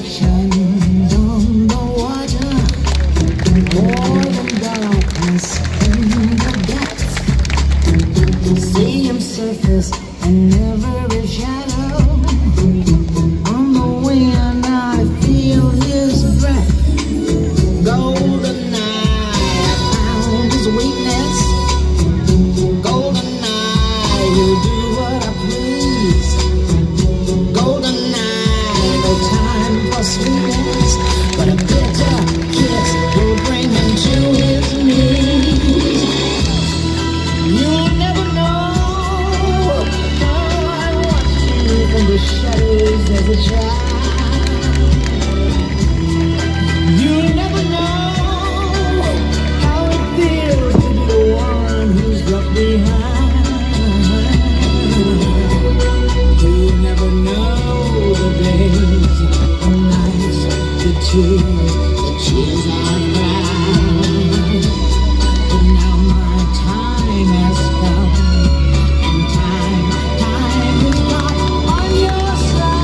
reflections on the water, more than darkness in the depths. See him surface and every shadow. On the wind I feel his breath. Golden eye, I found his weakness. Golden eye, he'll do what I please. Golden eye, no time for sweetness, but a bitter kiss will bring him to his knees. You'll never know how I watched you from the shadows as a child. You'll never know how it feels to be the one who's left behind. You'll never know the days, the nights, the tears I cried. But now my time has come, and time is not on your side.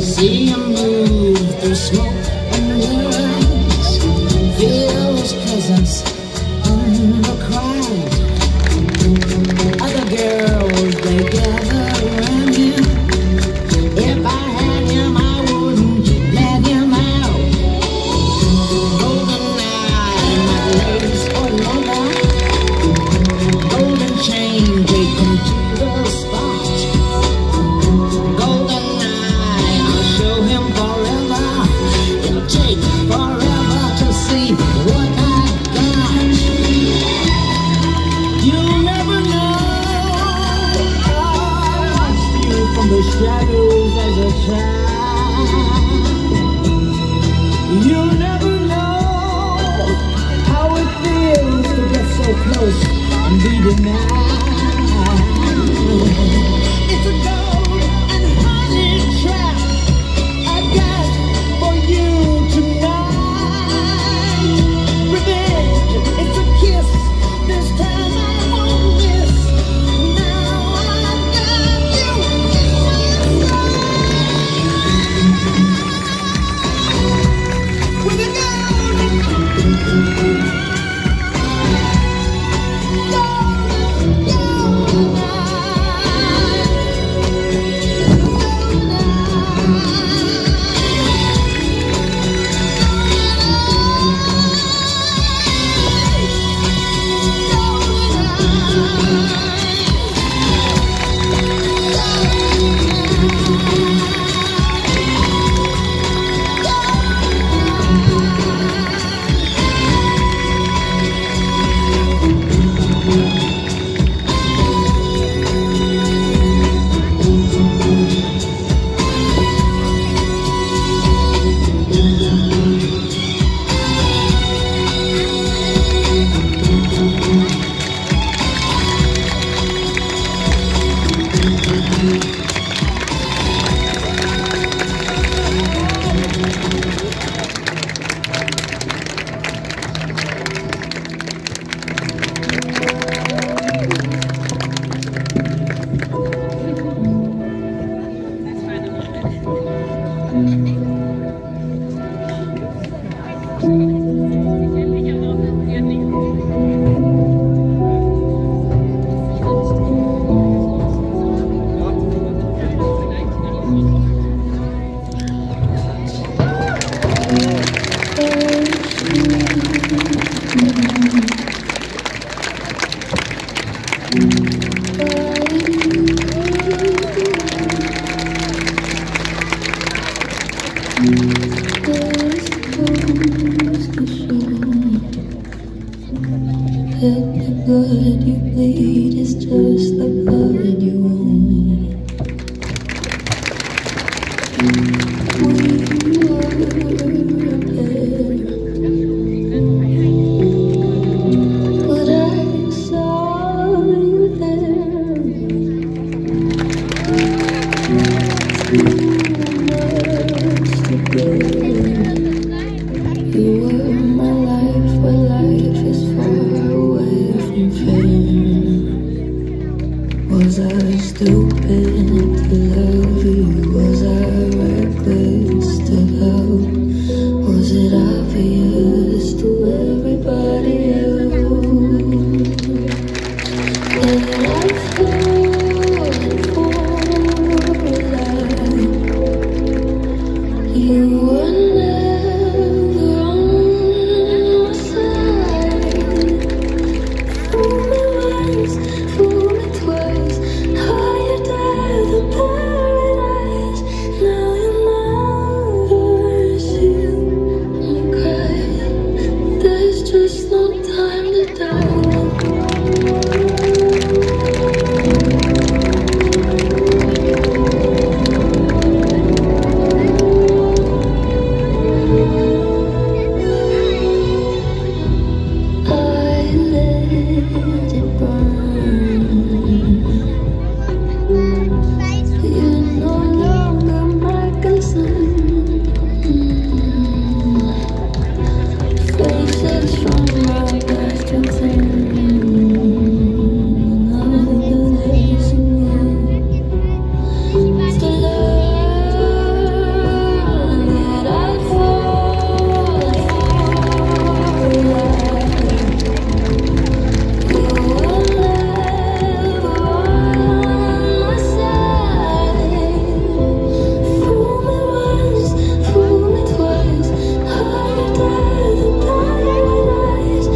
See him move through smoke and mirrors, feel his presence in the crowd. Other girls, they gather around him. If I had him, I wouldn't let him out. Golden eye, not lace or leather. Golden chain, take him to the spot. Golden eye, I'll show him forever. It'll take forever to see what I got. You'll never know how I watched you from the shadows as a child. You'll never know how it feels to get so close and be denied. It's a gold and honey trap I got for you tonight. Revenge, it's a kiss. This time I won't miss. Now I've got you in my sight. With a golden blood you bleed is just the blood you own. We were a pair, but I saw you there. Too much to bear. You were my life, but life is far away from fair. Was I stupid to love you? Was I reckless to help? Was it obvious to everybody else that I fallen for life? You were never on my side. Fool me once, fool me twice. Now you're dead, the paradise. Now you never see me cry. There's just no time to die. I let it burn. You're no longer my concern. Faces from my past return. Another lesson to learn that I fall for life. You were never on my side. Fool me once, fool me twice. Now you're dead, the paradise.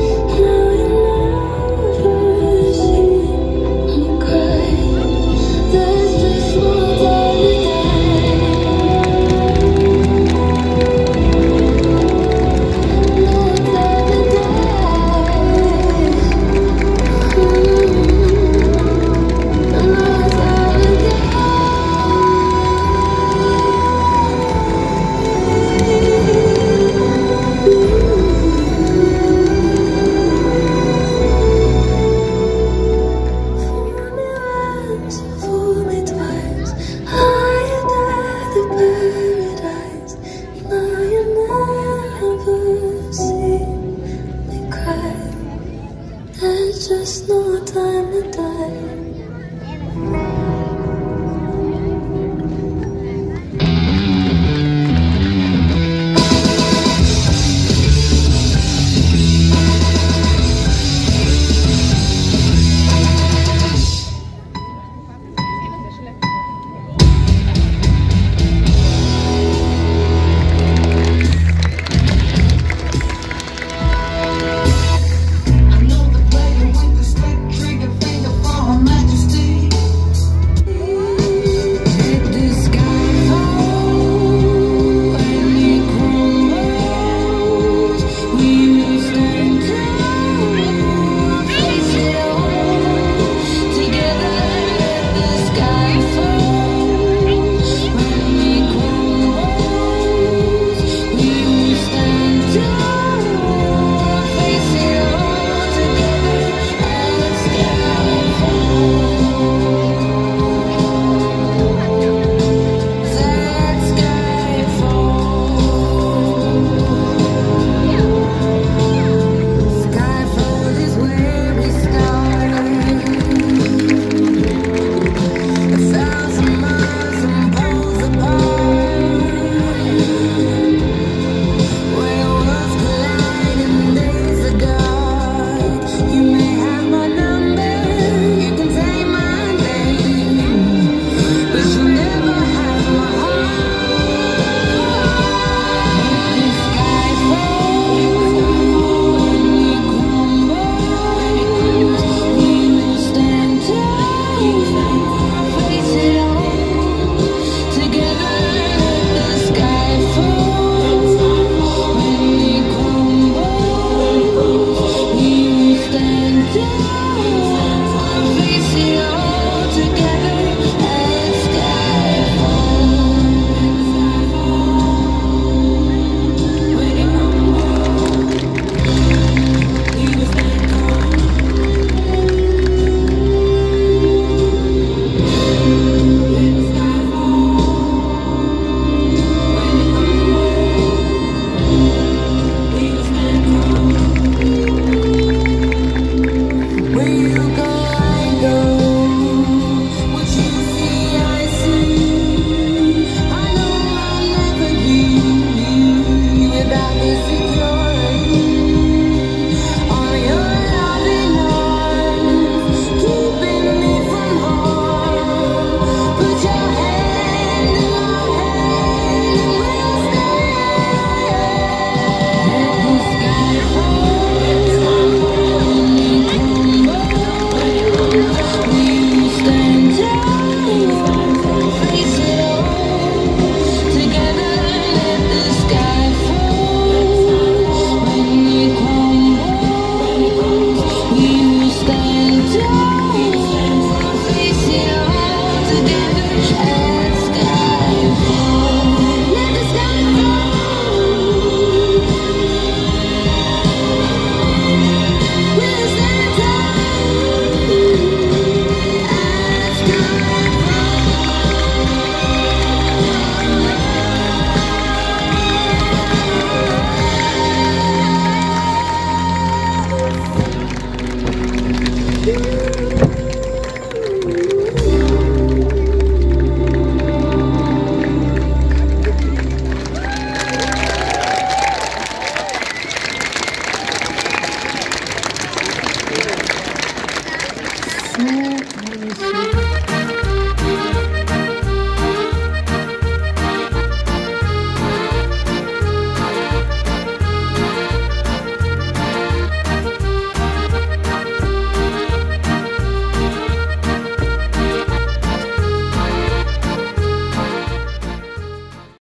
Now you never see me cry. There's just no time to die. No time to fool me twice. Higher than the paradise. Now you never see me cry. There's just no time to die. I know the player with the stick, trigger finger for a man. Tschüss.